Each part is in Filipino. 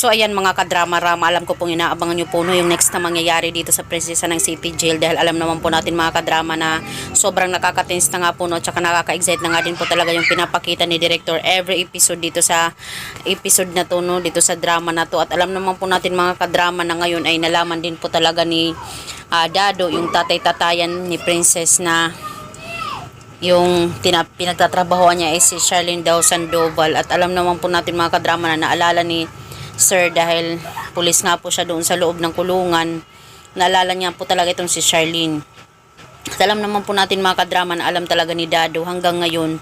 So ayan mga kadrama-rama, alam ko pong inaabangan nyo po no, yung next na mangyayari dito sa Prinsesa ng City Jail, dahil alam naman po natin mga kadrama na sobrang nakaka-tense na nga po no, tsaka nakaka-excite na nga din po talaga yung pinapakita ni Director every episode dito sa episode na to no, dito sa drama na to. At alam naman po natin mga kadrama na ngayon ay nalaman din po talaga ni Dado, yung tatay-tatayan ni Princess, na yung pinagtatrabahoan niya ay si Charlene daw Sandoval. At alam naman po natin mga kadrama na naalala ni Sir, dahil pulis nga po siya doon sa loob ng kulungan, naalala niya po talaga itong si Charlene. At alam naman po natin mga kadrama na alam talaga ni Dado hanggang ngayon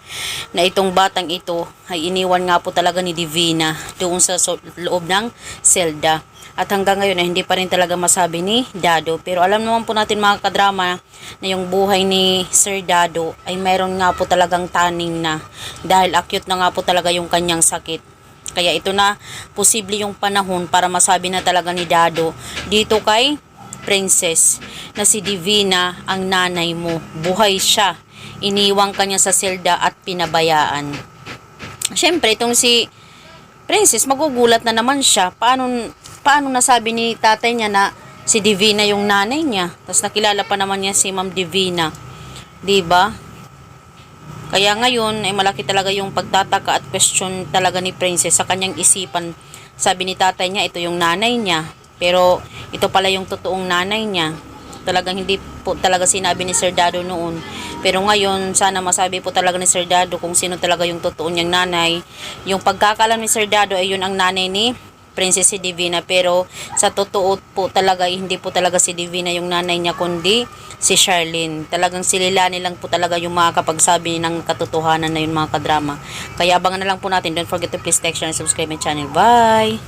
na itong batang ito ay iniwan nga po talaga ni Divina doon sa loob ng selda. At hanggang ngayon ay hindi pa rin talaga masabi ni Dado. Pero alam naman po natin mga kadrama na yung buhay ni Sir Dado ay mayroon nga po talagang taning na, dahil acute na nga po talaga yung kanyang sakit. Kaya ito na posible yung panahon para masabi na talaga ni Dado dito kay Princess na si Divina ang nanay mo. Buhay siya. Iniwang kanya sa selda at pinabayaan. Siyempre, itong si Princess, magugulat na naman siya. Paano nasabi ni tatay niya na si Divina yung nanay niya? Tapos nakilala pa naman niya si Ma'am Divina. Diba? Kaya ngayon ay malaki talaga yung pagtataka at question talaga ni Princess sa kanyang isipan. Sabi ni tatay niya ito yung nanay niya, pero ito pala yung totoong nanay niya. Talagang hindi po talaga sinabi ni Sir Dado noon. Pero ngayon sana masabi po talaga ni Sir Dado kung sino talaga yung totoo niyang nanay. Yung pagkakalam ni Sir Dado ay yun ang nanay ni Princess si Divina, pero sa totoo po talaga hindi po talaga si Divina yung nanay niya, kundi si Charlene. Talagang sililanin lang po talaga yung mga kapagsabi ng katotohanan na yun mga kadrama. Kaya abangan na lang po natin. Don't forget to please like, share, and subscribe my channel. Bye!